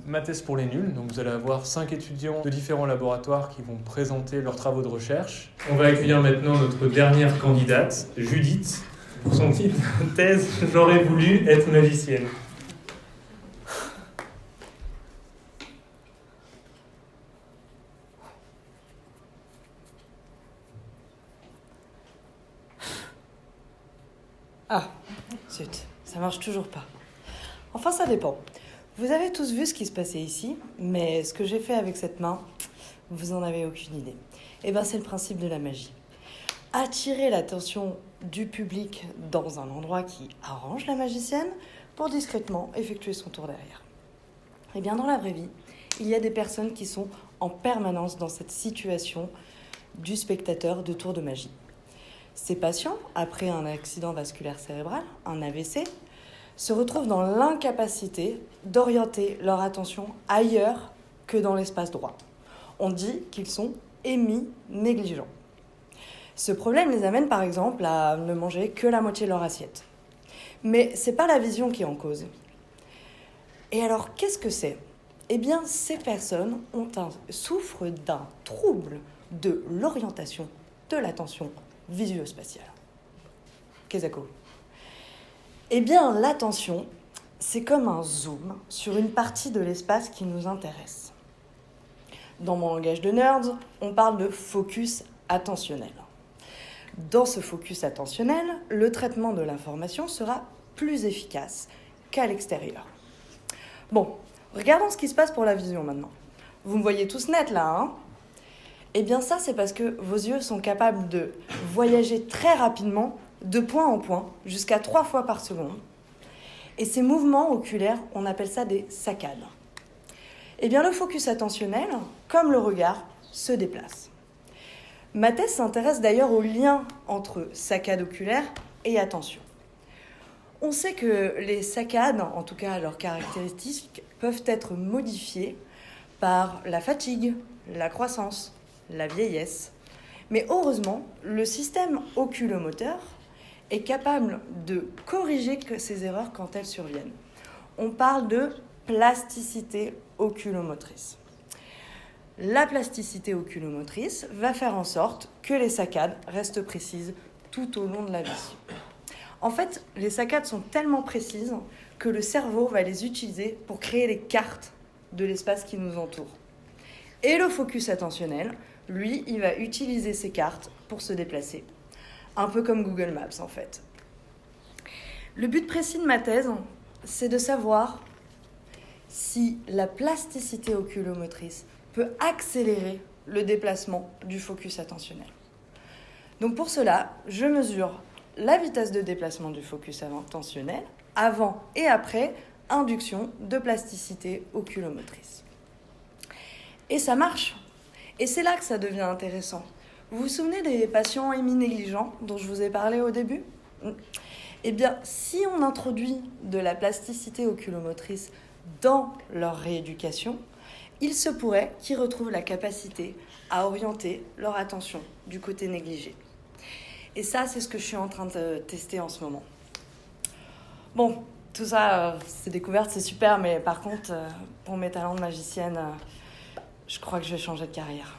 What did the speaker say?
Ma thèse pour les nuls, donc vous allez avoir 5 étudiants de différents laboratoires qui vont présenter leurs travaux de recherche. On va accueillir maintenant notre dernière candidate, Judith, pour son titre de thèse « J'aurais voulu être magicienne ». Ah, zut, ça marche toujours pas. Enfin, ça dépend. Vous avez tous vu ce qui se passait ici, mais ce que j'ai fait avec cette main, vous en avez aucune idée. Eh bien, c'est le principe de la magie. Attirer l'attention du public dans un endroit qui arrange la magicienne pour discrètement effectuer son tour derrière. Eh bien, dans la vraie vie, il y a des personnes qui sont en permanence dans cette situation du spectateur de tour de magie. Ces patients, après un accident vasculaire cérébral, un AVC, se retrouvent dans l'incapacité d'orienter leur attention ailleurs que dans l'espace droit. On dit qu'ils sont hémi-négligents. Ce problème les amène par exemple à ne manger que la moitié de leur assiette. Mais ce n'est pas la vision qui est en cause. Et alors, qu'est-ce que c'est ? Eh bien, ces personnes souffrent d'un trouble de l'orientation de l'attention visuospatiale. Qu'est-ce que c'est ? Eh bien, l'attention, c'est comme un zoom sur une partie de l'espace qui nous intéresse. Dans mon langage de nerd, on parle de focus attentionnel. Dans ce focus attentionnel, le traitement de l'information sera plus efficace qu'à l'extérieur. Bon, regardons ce qui se passe pour la vision maintenant. Vous me voyez tous net là, hein ? Eh bien ça, c'est parce que vos yeux sont capables de voyager très rapidement de point en point, jusqu'à 3 fois par seconde. Et ces mouvements oculaires, on appelle ça des saccades. Eh bien, le focus attentionnel, comme le regard, se déplace. Ma thèse s'intéresse d'ailleurs au lien entre saccades oculaires et attention. On sait que les saccades, en tout cas leurs caractéristiques, peuvent être modifiées par la fatigue, la croissance, la vieillesse. Mais heureusement, le système oculomoteur est capable de corriger ces erreurs quand elles surviennent. On parle de plasticité oculomotrice. La plasticité oculomotrice va faire en sorte que les saccades restent précises tout au long de la vie. En fait, les saccades sont tellement précises que le cerveau va les utiliser pour créer les cartes de l'espace qui nous entoure. Et le focus attentionnel, lui, il va utiliser ces cartes pour se déplacer. Un peu comme Google Maps, en fait. Le but précis de ma thèse, c'est de savoir si la plasticité oculomotrice peut accélérer le déplacement du focus attentionnel. Donc pour cela, je mesure la vitesse de déplacement du focus attentionnel avant et après induction de plasticité oculomotrice. Et ça marche. Et c'est là que ça devient intéressant. Vous vous souvenez des patients hémi-négligents dont je vous ai parlé au début ? Eh bien, si on introduit de la plasticité oculomotrice dans leur rééducation, il se pourrait qu'ils retrouvent la capacité à orienter leur attention du côté négligé. Et ça, c'est ce que je suis en train de tester en ce moment. Bon, tout ça, ces découvertes, c'est super, mais par contre, pour mes talents de magicienne, je crois que je vais changer de carrière.